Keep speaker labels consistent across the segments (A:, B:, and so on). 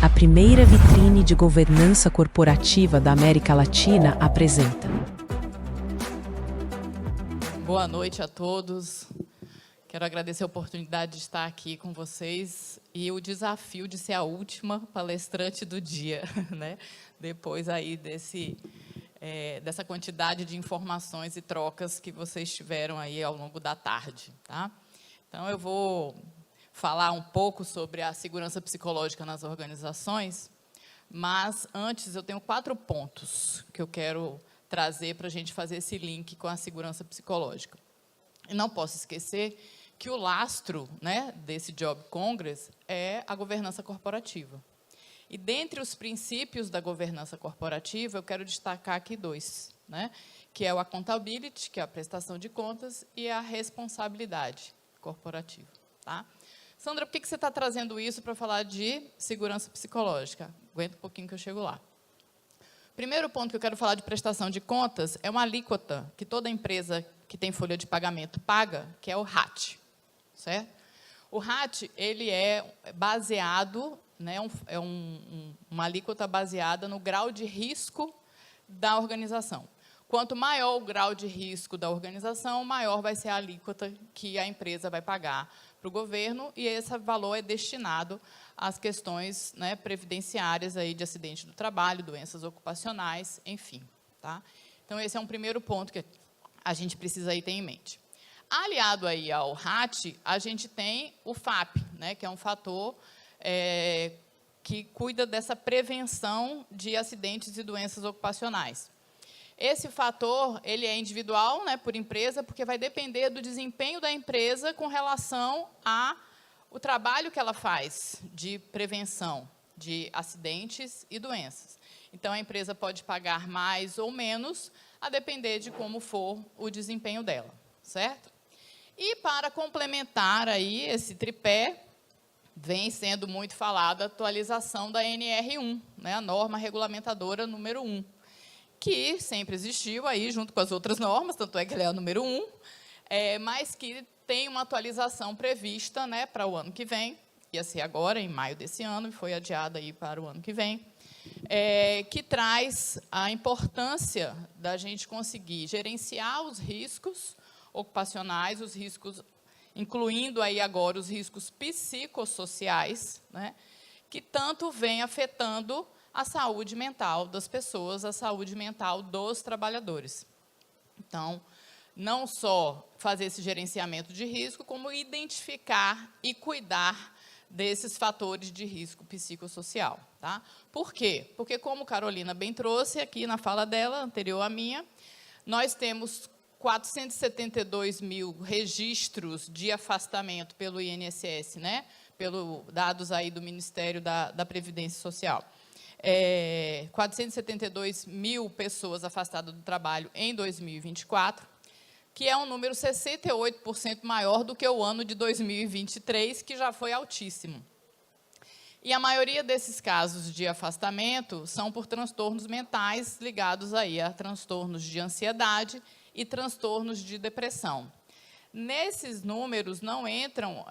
A: A primeira vitrine de governança corporativa da América Latina apresenta.
B: Boa noite a todos. Quero agradecer a oportunidade de estar aqui com vocês e o desafio de ser a última palestrante do dia, né? Depois aí dessa quantidade de informações e trocas que vocês tiveram aí ao longo da tarde, tá? Então, eu vou falar um pouco sobre a segurança psicológica nas organizações, mas antes eu tenho 4 pontos que eu quero trazer para a gente fazer esse link com a segurança psicológica. E não posso esquecer que o lastro, né, desse Job Congress é a governança corporativa. E dentre os princípios da governança corporativa, eu quero destacar aqui 2, né, que é o accountability, que é a prestação de contas, e a responsabilidade corporativa. Tá? Sandra, por que você está trazendo isso para falar de segurança psicológica? Aguenta um pouquinho que eu chego lá. Primeiro ponto que eu quero falar de prestação de contas é uma alíquota que toda empresa que tem folha de pagamento paga, que é o RAT. Certo? O RAT, ele é baseado, né, uma alíquota baseada no grau de risco da organização. Quanto maior o grau de risco da organização, maior vai ser a alíquota que a empresa vai pagar para o governo, e esse valor é destinado às questões, né, previdenciárias aí de acidente do trabalho, doenças ocupacionais, enfim. Tá? Então, esse é um primeiro ponto que a gente precisa aí ter em mente. Aliado aí ao RAT, a gente tem o FAP, né, que é um fator que cuida dessa prevenção de acidentes e doenças ocupacionais. Esse fator, ele é individual, né, por empresa, porque vai depender do desempenho da empresa com relação ao trabalho que ela faz de prevenção de acidentes e doenças. Então, a empresa pode pagar mais ou menos, a depender de como for o desempenho dela, certo? E, para complementar aí esse tripé, vem sendo muito falada a atualização da NR1, né, a norma regulamentadora número 1, que sempre existiu aí junto com as outras normas, tanto é que ela é a número 1, mas que tem uma atualização prevista, né, para o ano que vem, ia ser agora, em maio desse ano, e foi adiada aí para o ano que vem, que traz a importância da gente conseguir gerenciar os riscos ocupacionais, os riscos, incluindo aí agora os riscos psicossociais, né, que tanto vem afetando a saúde mental das pessoas, a saúde mental dos trabalhadores. Então, não só fazer esse gerenciamento de risco, como identificar e cuidar desses fatores de risco psicossocial. Tá? Por quê? Porque, como Carolina bem trouxe aqui na fala dela, anterior à minha, nós temos 472 mil registros de afastamento pelo INSS, né? Pelos dados aí do Ministério da Previdência Social. 472 mil pessoas afastadas do trabalho em 2024, que é um número 68% maior do que o ano de 2023, que já foi altíssimo. E a maioria desses casos de afastamento são por transtornos mentais ligados aí a transtornos de ansiedade e transtornos de depressão. Nesses números não entram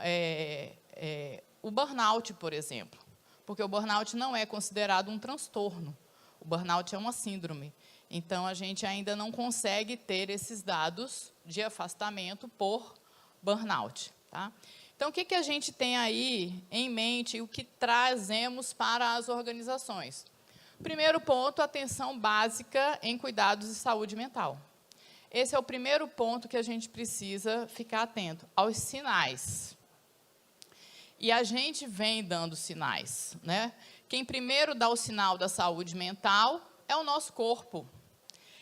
B: o burnout, por exemplo, porque o burnout não é considerado um transtorno. O burnout é uma síndrome. Então, a gente ainda não consegue ter esses dados de afastamento por burnout. Tá? Então, o que a gente tem aí em mente e o que trazemos para as organizações? Primeiro ponto, atenção básica em cuidados de saúde mental. Esse é o primeiro ponto que a gente precisa ficar atento, aos sinais. E a gente vem dando sinais, né? Quem primeiro dá o sinal da saúde mental é o nosso corpo.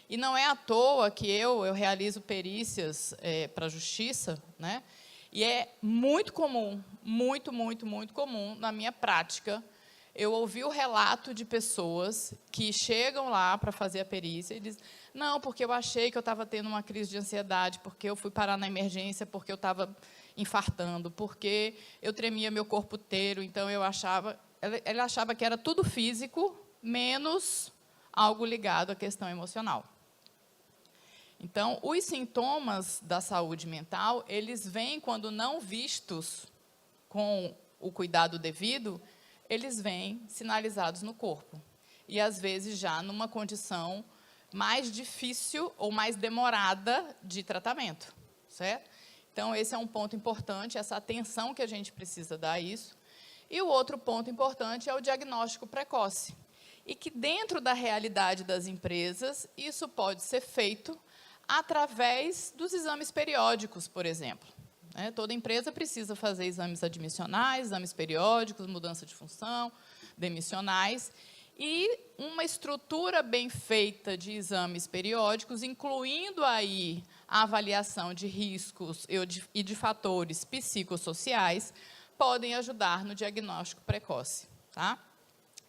B: E não é à toa que eu realizo perícias para a justiça, né? E é muito comum, muito comum na minha prática, eu ouvi o relato de pessoas que chegam lá para fazer a perícia e dizem, não, porque eu achei que eu estava tendo uma crise de ansiedade, porque eu fui parar na emergência, porque eu estava infartando, porque eu tremia meu corpo inteiro, então eu achava, ele achava que era tudo físico, menos algo ligado à questão emocional. Então, os sintomas da saúde mental, eles vêm, quando não vistos com o cuidado devido, eles vêm sinalizados no corpo. E, às vezes, já numa condição mais difícil ou mais demorada de tratamento, certo? Então, esse é um ponto importante, essa atenção que a gente precisa dar a isso. E o outro ponto importante é o diagnóstico precoce. E que, dentro da realidade das empresas, isso pode ser feito através dos exames periódicos, por exemplo. Toda empresa precisa fazer exames admissionais, exames periódicos, mudança de função, demissionais, e uma estrutura bem feita de exames periódicos, incluindo aí a avaliação de riscos e de fatores psicossociais, podem ajudar no diagnóstico precoce, tá?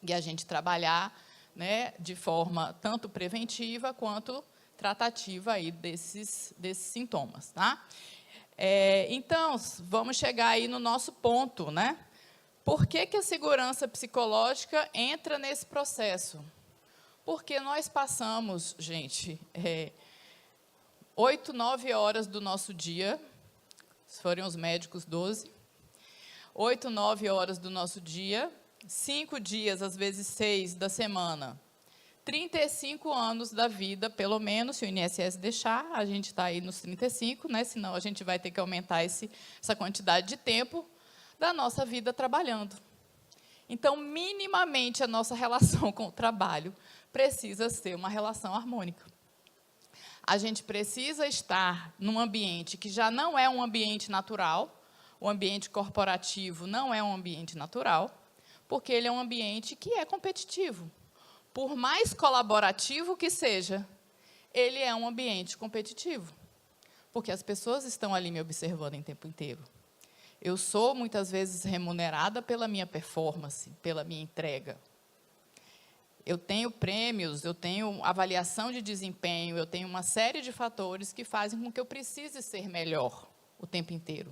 B: E a gente trabalhar, né, de forma tanto preventiva quanto tratativa aí desses sintomas, tá? Então, vamos chegar aí no nosso ponto, né? Por que a segurança psicológica entra nesse processo? Porque nós passamos, gente, 8, 9 horas do nosso dia, se forem os médicos, 12, 8, 9 horas do nosso dia, 5 dias, às vezes 6 da semana, 35 anos da vida, pelo menos, se o INSS deixar, a gente está aí nos 35, né? Senão a gente vai ter que aumentar essa quantidade de tempo da nossa vida trabalhando. Então, minimamente, a nossa relação com o trabalho precisa ser uma relação harmônica. A gente precisa estar num ambiente que já não é um ambiente natural, o ambiente corporativo não é um ambiente natural, porque ele é um ambiente que é competitivo. Por mais colaborativo que seja, ele é um ambiente competitivo, porque as pessoas estão ali me observando em tempo inteiro. Eu sou, muitas vezes, remunerada pela minha performance, pela minha entrega. Eu tenho prêmios, eu tenho avaliação de desempenho, eu tenho uma série de fatores que fazem com que eu precise ser melhor o tempo inteiro.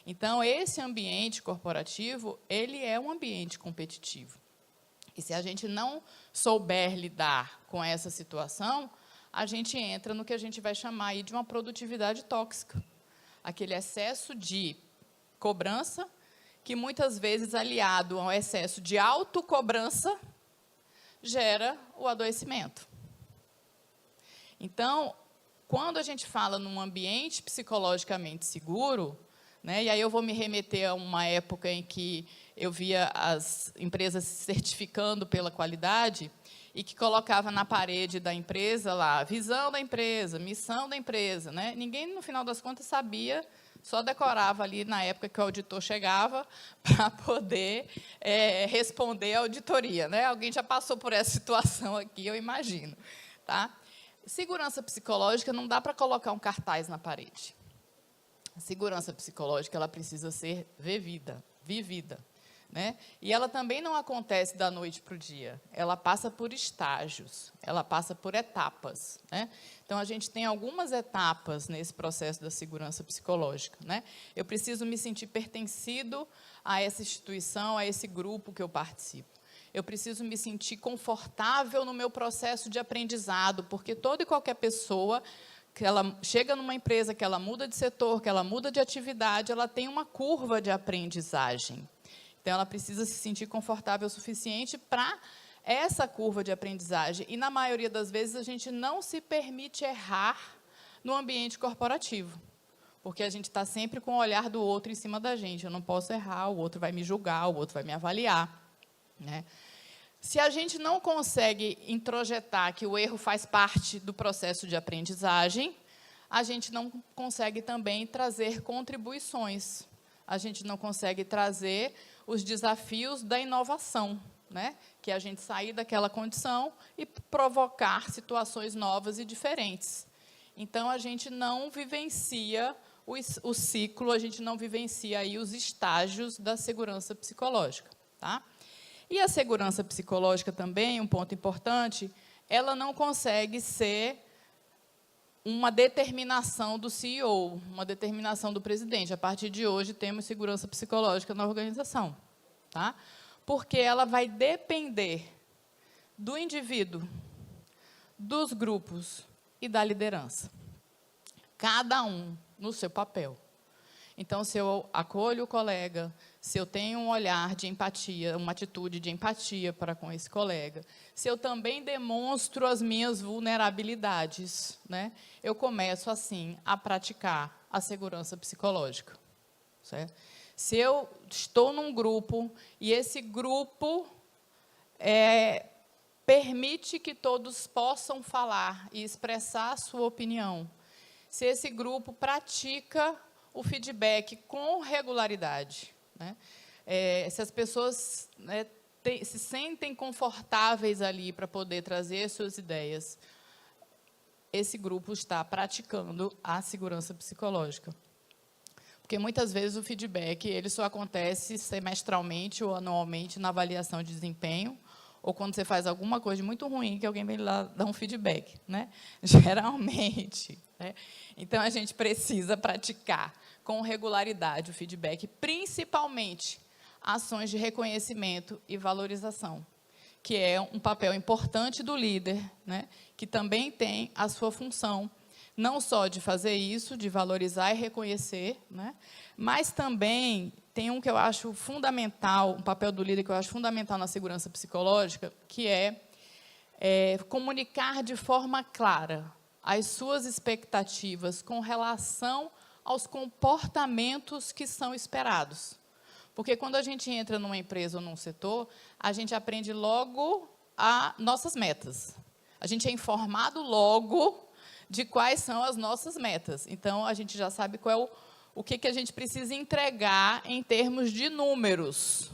B: Então, esse ambiente corporativo, ele é um ambiente competitivo. E se a gente não souber lidar com essa situação, a gente entra no que a gente vai chamar aí de uma produtividade tóxica. Aquele excesso de cobrança, que muitas vezes, aliado ao excesso de autocobrança, gera o adoecimento. Então, quando a gente fala num ambiente psicologicamente seguro, né, e aí eu vou me remeter a uma época em que eu via as empresas se certificando pela qualidade e que colocava na parede da empresa lá, visão da empresa, missão da empresa, né? Ninguém, no final das contas, sabia, só decorava ali na época que o auditor chegava para poder responder à auditoria, né? Alguém já passou por essa situação aqui, eu imagino, tá? Segurança psicológica não dá para colocar um cartaz na parede. A segurança psicológica, ela precisa ser vivida, né? E ela também não acontece da noite para o dia, ela passa por estágios, ela passa por etapas, né? Então, a gente tem algumas etapas nesse processo da segurança psicológica, né? Eu preciso me sentir pertencido a essa instituição, a esse grupo que eu participo. Eu preciso me sentir confortável no meu processo de aprendizado, porque toda e qualquer pessoa que ela chega numa empresa, que ela muda de setor, que ela muda de atividade, ela tem uma curva de aprendizagem. Então, ela precisa se sentir confortável o suficiente para essa curva de aprendizagem. E, na maioria das vezes, a gente não se permite errar no ambiente corporativo, porque a gente está sempre com o olhar do outro em cima da gente. Eu não posso errar, o outro vai me julgar, o outro vai me avaliar, né? Se a gente não consegue introjetar que o erro faz parte do processo de aprendizagem, a gente não consegue também trazer contribuições. A gente não consegue trazer os desafios da inovação, né? Que é a gente sair daquela condição e provocar situações novas e diferentes. Então, a gente não vivencia o ciclo, a gente não vivencia aí os estágios da segurança psicológica, tá? E a segurança psicológica também, um ponto importante, ela não consegue ser uma determinação do CEO, uma determinação do presidente. A partir de hoje, temos segurança psicológica na organização, tá? Porque ela vai depender do indivíduo, dos grupos e da liderança. Cada um no seu papel. Então, se eu acolho o colega, se eu tenho um olhar de empatia, uma atitude de empatia para com esse colega, se eu também demonstro as minhas vulnerabilidades, né, eu começo, assim, a praticar a segurança psicológica. Certo? Se eu estou num grupo e esse grupo permite que todos possam falar e expressar a sua opinião, se esse grupo pratica o feedback com regularidade, né? Se as pessoas, né, se sentem confortáveis ali para poder trazer suas ideias, esse grupo está praticando a segurança psicológica. Porque, muitas vezes, o feedback ele só acontece semestralmente ou anualmente na avaliação de desempenho, ou quando você faz alguma coisa muito ruim, que alguém vem lá dar um feedback, né? Geralmente. Né? Então, a gente precisa praticar com regularidade o feedback, principalmente ações de reconhecimento e valorização, que é um papel importante do líder, né? Que também tem a sua função, não só de fazer isso, de valorizar e reconhecer, né? Mas também tem um que eu acho fundamental, um papel do líder que eu acho fundamental na segurança psicológica, que é comunicar de forma clara as suas expectativas com relação aos comportamentos que são esperados. Porque, quando a gente entra numa empresa ou num setor, a gente aprende logo as nossas metas. A gente é informado logo de quais são as nossas metas. Então, a gente já sabe qual é o que a gente precisa entregar em termos de números.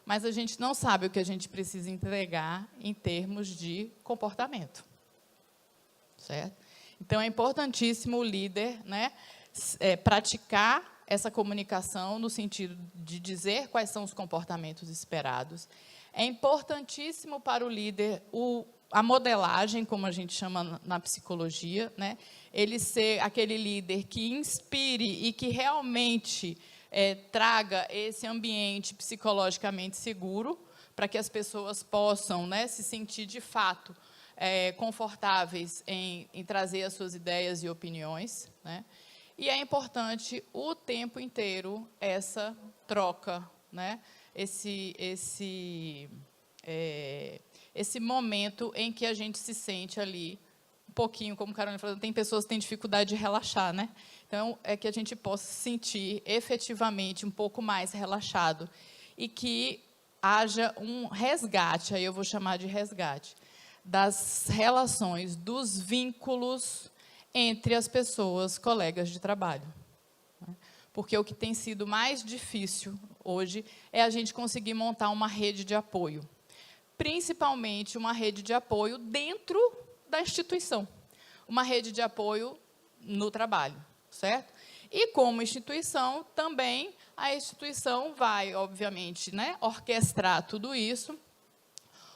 B: Mas a gente não sabe o que a gente precisa entregar em termos de comportamento. Certo? Então, é importantíssimo o líder, né, praticar essa comunicação no sentido de dizer quais são os comportamentos esperados. É importantíssimo para o líder a modelagem, como a gente chama na psicologia, né? Ele ser aquele líder que inspire e que realmente traga esse ambiente psicologicamente seguro, para que as pessoas possam, né, se sentir, de fato, confortáveis em trazer as suas ideias e opiniões, né? E é importante o tempo inteiro essa troca, né? Esse momento em que a gente se sente ali um pouquinho, como Carolina falou, tem pessoas que têm dificuldade de relaxar, né? Então, é que a gente possa se sentir efetivamente um pouco mais relaxado e que haja um resgate, aí eu vou chamar de resgate, das relações, dos vínculos entre as pessoas, colegas de trabalho. Porque o que tem sido mais difícil hoje é a gente conseguir montar uma rede de apoio, principalmente uma rede de apoio dentro da instituição, uma rede de apoio no trabalho, certo? E, como instituição, também a instituição vai, obviamente, né, orquestrar tudo isso,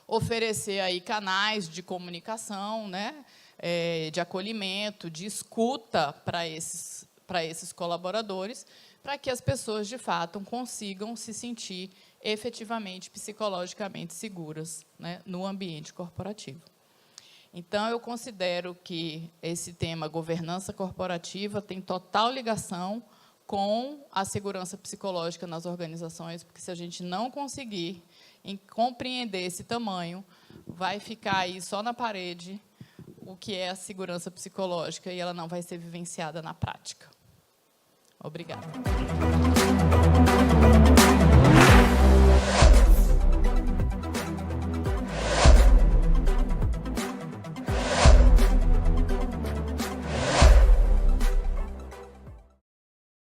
B: oferecer aí canais de comunicação, né, de acolhimento, de escuta para esses colaboradores, para que as pessoas, de fato, consigam se sentir efetivamente, psicologicamente seguras, né, no ambiente corporativo. Então, eu considero que esse tema, governança corporativa, tem total ligação com a segurança psicológica nas organizações, porque, se a gente não conseguir compreender esse tamanho, vai ficar aí só na parede o que é a segurança psicológica e ela não vai ser vivenciada na prática. Obrigada.